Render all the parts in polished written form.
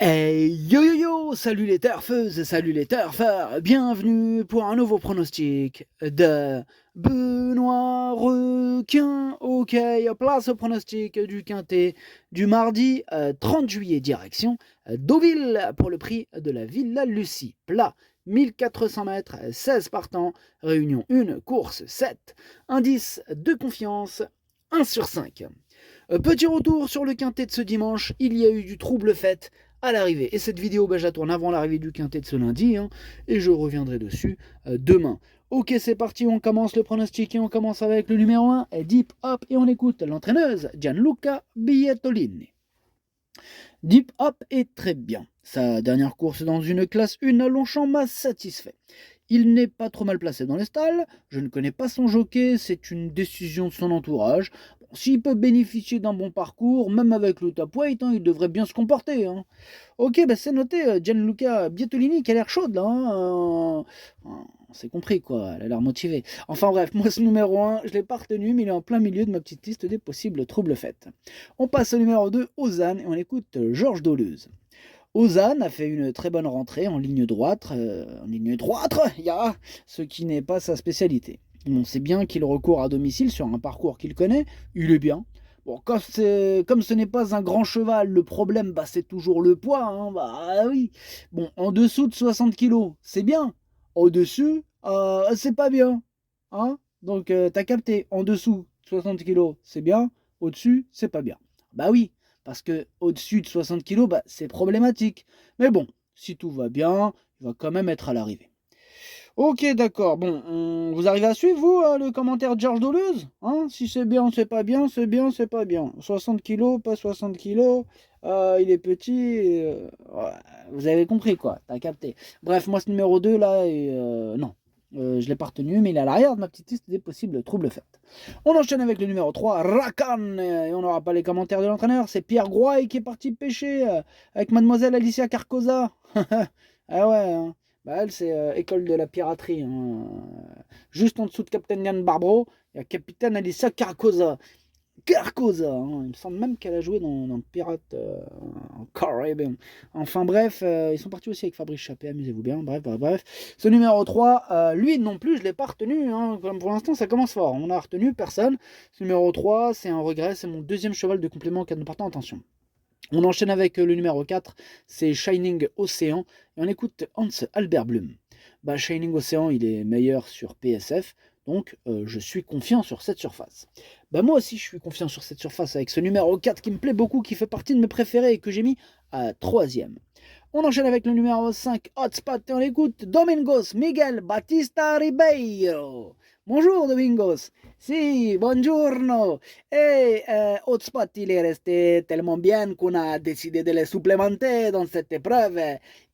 Hey yo yo yo, salut les turfeuses, salut les turfeurs, bienvenue pour un nouveau pronostic de Benoît Requin. Ok, place au pronostic du Quintet du mardi 30 juillet, direction Deauville pour le prix de la Villa Lucie. Plat 1400 mètres, 16 partants, réunion 1, course 7, indice de confiance 1 sur 5. Petit retour sur le Quintet de ce dimanche, il y a eu du trouble fait à l'arrivée. Et cette vidéo, je la tourne avant l'arrivée du Quintet de ce lundi, et je reviendrai dessus demain. Ok, c'est parti, on commence le pronostic et on commence avec le numéro 1, Deep Hop, et on écoute l'entraîneuse Gianluca Bietolini. Deep Hop est très bien. Sa dernière course dans une classe 1 à Longchamp m'a satisfait. Il n'est pas trop mal placé dans les stalles, je ne connais pas son jockey, c'est une décision de son entourage. Bon, s'il peut bénéficier d'un bon parcours, même avec le top weight, il devrait bien se comporter. Ok, c'est noté, Gianluca Bietolini qui a l'air chaude là. On s'est compris quoi, elle a l'air motivée. Enfin bref, moi ce numéro 1, je ne l'ai pas retenu, mais il est en plein milieu de ma petite liste des possibles troubles faits. On passe au numéro 2, Ozan, et on écoute Georges Doleuze. Ozan a fait une très bonne rentrée en ligne droite, ce qui n'est pas sa spécialité. On sait bien qu'il recourt à domicile sur un parcours qu'il connaît, il est bien. Bon, comme ce n'est pas un grand cheval, le problème, c'est toujours le poids, oui. Bon, en dessous de 60 kilos, c'est bien. Au-dessus, c'est pas bien. Donc, t'as capté, en dessous de 60 kilos, c'est bien. Au-dessus, c'est pas bien. Bah oui, parce que au-dessus de 60 kilos, c'est problématique. Mais bon, si tout va bien, il va quand même être à l'arrivée. Ok, d'accord. Bon, vous arrivez à suivre, vous, le commentaire de Georges Doleuze, Si c'est bien, c'est pas bien, c'est bien, c'est pas bien. 60 kilos, pas 60 kilos, il est petit, ouais, vous avez compris, quoi, t'as capté. Bref, moi, ce numéro 2, là, non. Je l'ai pas retenu, mais il est à l'arrière de ma petite liste des possibles troubles faits. On enchaîne avec le numéro 3, Rakan, et on n'aura pas les commentaires de l'entraîneur, c'est Pierre Groy qui est parti pêcher avec mademoiselle Alicia Carcosa. Ah ouais, elle, c'est école de la piraterie. Juste en dessous de Captain Yann Barbro, il y a Capitaine Alicia Carcosa. Carcosa, il me semble même qu'elle a joué dans Pirate en Caribbean. Enfin bref, ils sont partis aussi avec Fabrice Chappé, amusez-vous bien. Bref. Ce numéro 3, lui non plus, je ne l'ai pas retenu. Comme pour l'instant, ça commence fort. On n'a retenu personne. Ce numéro 3, c'est un regret, c'est mon deuxième cheval de complément en cas de partant. Attention. On enchaîne avec le numéro 4, c'est Shining Ocean, et on écoute Hans Albert Blum. Shining Ocean, il est meilleur sur PSF, donc je suis confiant sur cette surface. Moi aussi, je suis confiant sur cette surface avec ce numéro 4 qui me plaît beaucoup, qui fait partie de mes préférés et que j'ai mis à 3ème. On enchaîne avec le numéro 5, Hotspot, et on écoute Domingos Miguel Batista Ribeiro. Bonjour Domingos. Si, buongiorno. Et Hotspot, il est resté tellement bien qu'on a décidé de le supplémenter dans cette épreuve.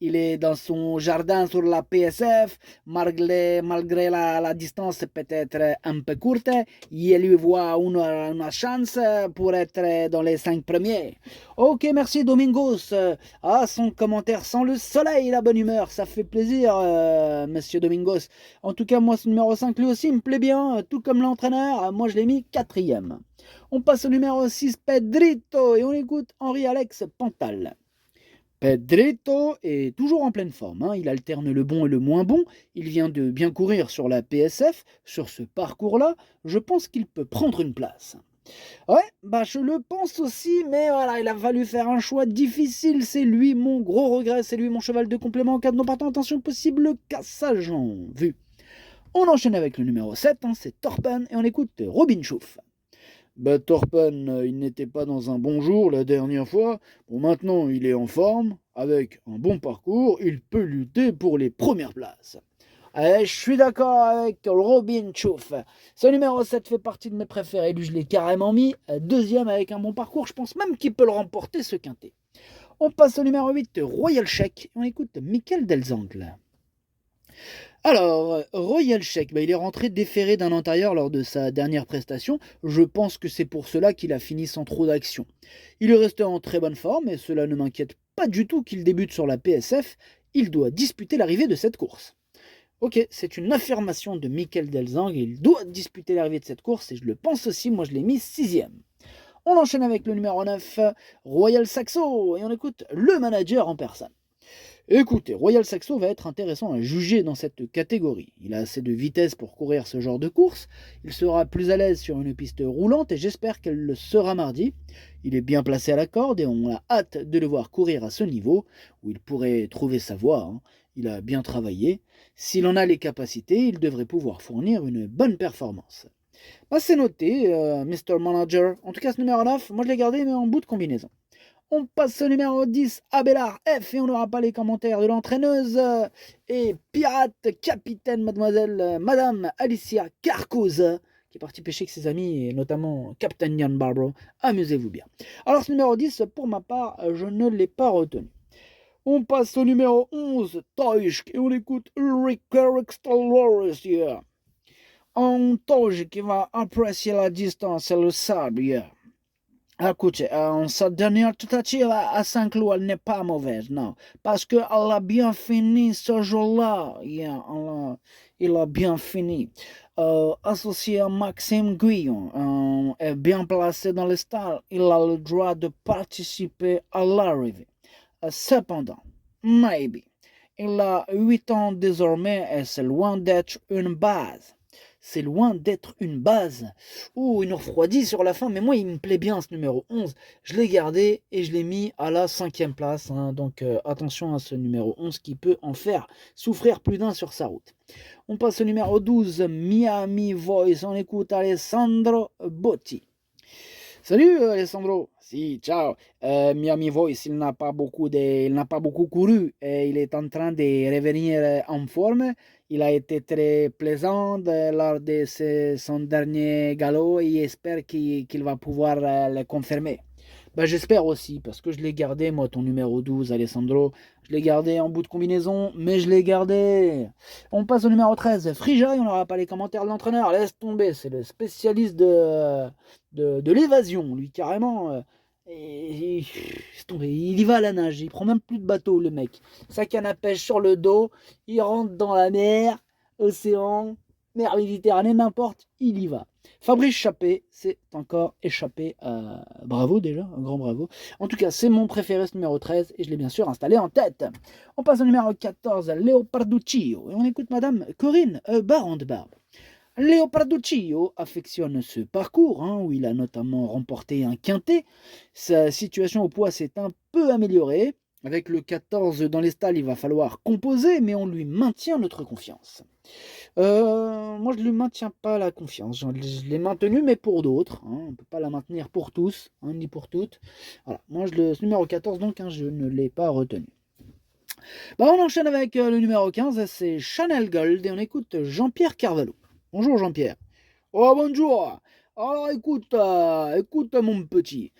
Il est dans son jardin sur la PSF, malgré la distance peut-être un peu courte. Il lui voit une chance pour être dans les 5 premiers. Ok, merci Domingos. Son commentaire sans le soleil, la bonne humeur, ça fait plaisir, monsieur Domingos. En tout cas, moi, ce numéro 5, lui aussi, il me plaît bien, tout comme l'entraîneur. Moi, je l'ai mis 4ème. On passe au numéro 6, Pedrito, et on écoute Henri-Alex Pantal. Pedrito est toujours en pleine forme, il alterne le bon et le moins bon, il vient de bien courir sur la PSF, sur ce parcours-là, je pense qu'il peut prendre une place. Ouais, je le pense aussi, mais voilà, il a fallu faire un choix difficile, c'est lui mon gros regret, c'est lui mon cheval de complément en cas de non partant, attention, possible cassage en vue. On enchaîne avec le numéro 7, c'est Torpen, et on écoute Robin Schoof. Torpen, il n'était pas dans un bon jour la dernière fois. Bon, maintenant, il est en forme. Avec un bon parcours, il peut lutter pour les premières places. Je suis d'accord avec Robin Schoof. Ce numéro 7 fait partie de mes préférés. Lui, je l'ai carrément mis 2ème avec un bon parcours. Je pense même qu'il peut le remporter, ce quintet. On passe au numéro 8, Royal Check. On écoute Michael Delzangle. Alors, Royal Check, il est rentré déféré d'un antérieur lors de sa dernière prestation. Je pense que c'est pour cela qu'il a fini sans trop d'action. Il est resté en très bonne forme et cela ne m'inquiète pas du tout qu'il débute sur la PSF. Il doit disputer l'arrivée de cette course. Ok, c'est une affirmation de Michael Delzang. Il doit disputer l'arrivée de cette course et je le pense aussi. Moi, je l'ai mis 6ème. On enchaîne avec le numéro 9, Royal Saxo, et on écoute le manager en personne. Écoutez, Royal Saxo va être intéressant à juger dans cette catégorie. Il a assez de vitesse pour courir ce genre de course, il sera plus à l'aise sur une piste roulante et j'espère qu'elle le sera mardi. Il est bien placé à la corde et on a hâte de le voir courir à ce niveau, où il pourrait trouver sa voie, hein. Il a bien travaillé. S'il en a les capacités, il devrait pouvoir fournir une bonne performance. Bah, c'est noté, Mr. Manager. En tout cas, ce numéro 9, moi je l'ai gardé mais en bout de combinaison. On passe au numéro 10, Abelard F, et on n'aura pas les commentaires de l'entraîneuse et pirate capitaine Madame Alicia Carcosa, qui est partie pêcher avec ses amis, et notamment Captain Jan Barbaro. Amusez-vous bien. Alors ce numéro 10, pour ma part, je ne l'ai pas retenu. On passe au numéro 11, Toysk, et on écoute Ulrika Rextal-Loris. Un Toysk qui va apprécier la distance et le sable. Écoutez, sa dernière tentative à Saint-Cloud, elle n'est pas mauvaise, non. Parce qu'elle a bien fini ce jour-là. Il a bien fini. Associé à Maxime Guillon, est bien placé dans le stade. Il a le droit de participer à l'arrivée. Cependant, maybe, il a 8 ans désormais et c'est loin d'être une base. C'est loin d'être une base. Oh, il nous refroidit sur la fin, mais moi il me plaît bien ce numéro 11. Je l'ai gardé et je l'ai mis à la 5e place. Hein. Donc attention à ce numéro 11 qui peut en faire souffrir plus d'un sur sa route. On passe au numéro 12, Miami Voice. On écoute Alessandro Botti. Salut Alessandro. Si, ciao. Miami Voice, il n'a pas beaucoup couru et il est en train de revenir en forme. Il a été très plaisant lors de son dernier galop et j'espère qu'il va pouvoir le confirmer. Ben, j'espère aussi, parce que je l'ai gardé, moi, ton numéro 12, Alessandro. Je l'ai gardé en bout de combinaison, mais je l'ai gardé. On passe au numéro 13, Frija, et on n'aura pas les commentaires de l'entraîneur. Laisse tomber, c'est le spécialiste de l'évasion, lui, carrément. Laisse tomber, il y va à la nage, il prend même plus de bateau, le mec. Sa canne à pêche sur le dos, il rentre dans la mer, océan, mer Méditerranée, n'importe, il y va. Fabrice Chappé, c'est encore échappé. Bravo déjà, un grand bravo. En tout cas, c'est mon préféré ce numéro 13 et je l'ai bien sûr installé en tête. On passe au numéro 14, Leoparduccio. Et on écoute Madame Corinne Baron de Barbe. Leoparduccio affectionne ce parcours, hein, où il a notamment remporté un quintet. Sa situation au poids s'est un peu améliorée. Avec le 14 dans les stalles, il va falloir composer, mais on lui maintient notre confiance. Moi, je ne lui maintiens pas la confiance. Je l'ai maintenue, mais pour d'autres. Hein. On ne peut pas la maintenir pour tous, hein, ni pour toutes. Voilà. Moi, ce numéro 14, donc, hein, je ne l'ai pas retenu. Bah, on enchaîne avec le numéro 15, c'est Chanel Gold, et on écoute Jean-Pierre Carvalho. Bonjour Jean-Pierre. Oh, bonjour. Alors, écoute mon petit.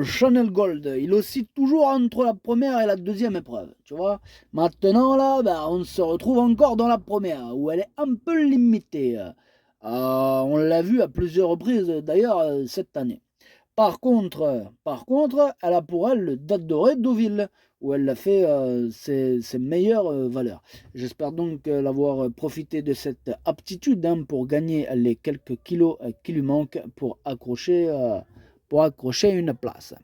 Chanel Gold, il oscille toujours entre la première et la deuxième épreuve, tu vois. Maintenant, là, on se retrouve encore dans la première, où elle est un peu limitée. On l'a vu à plusieurs reprises, d'ailleurs, cette année. Par contre, elle a pour elle le Date Dorée de Deauville, où elle a fait ses meilleures valeurs. J'espère donc l'avoir profité de cette aptitude pour gagner les quelques kilos qui lui manquent pour accrocher une place.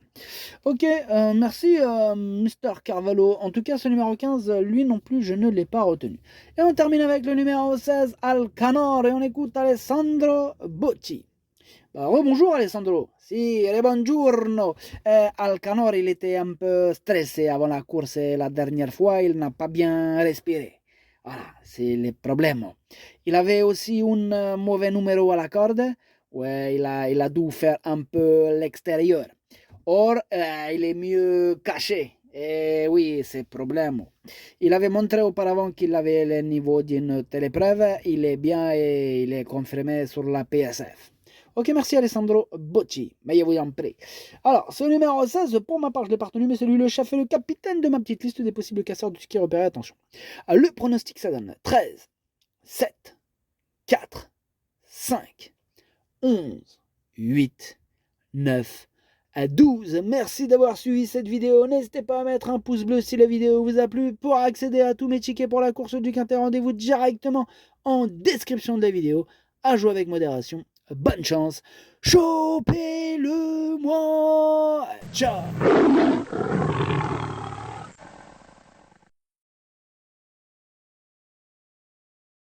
Ok, merci Mr. Carvalho. En tout cas, ce numéro 15, lui non plus, je ne l'ai pas retenu. Et on termine avec le numéro 16, Alcanor, et on écoute Alessandro Botti. Bah, bonjour Alessandro. Si, buongiorno. Alcanor, il était un peu stressé avant la course la dernière fois, il n'a pas bien respiré. Voilà, c'est le problème. Il avait aussi un mauvais numéro à la corde. Ouais, il a dû faire un peu l'extérieur. Or, il est mieux caché. Et oui, c'est le problème. Il avait montré auparavant qu'il avait le niveau d'une telle épreuve. Il est bien et il est confirmé sur la PSF. Ok, merci Alessandro Bocci, mais je vous en prie. Alors, ce numéro 16, pour ma part, je l'ai pas retenu, mais c'est lui le chef et le capitaine de ma petite liste des possibles casseurs du ski repéré. Attention. Le pronostic, ça donne 13, 7, 4, 5, 11, 8, 9, à 12. Merci d'avoir suivi cette vidéo. N'hésitez pas à mettre un pouce bleu si la vidéo vous a plu. Pour accéder à tous mes tickets pour la course du Quintet, rendez-vous directement en description de la vidéo. À jouer avec modération. Bonne chance. Chopez-le moi. Ciao.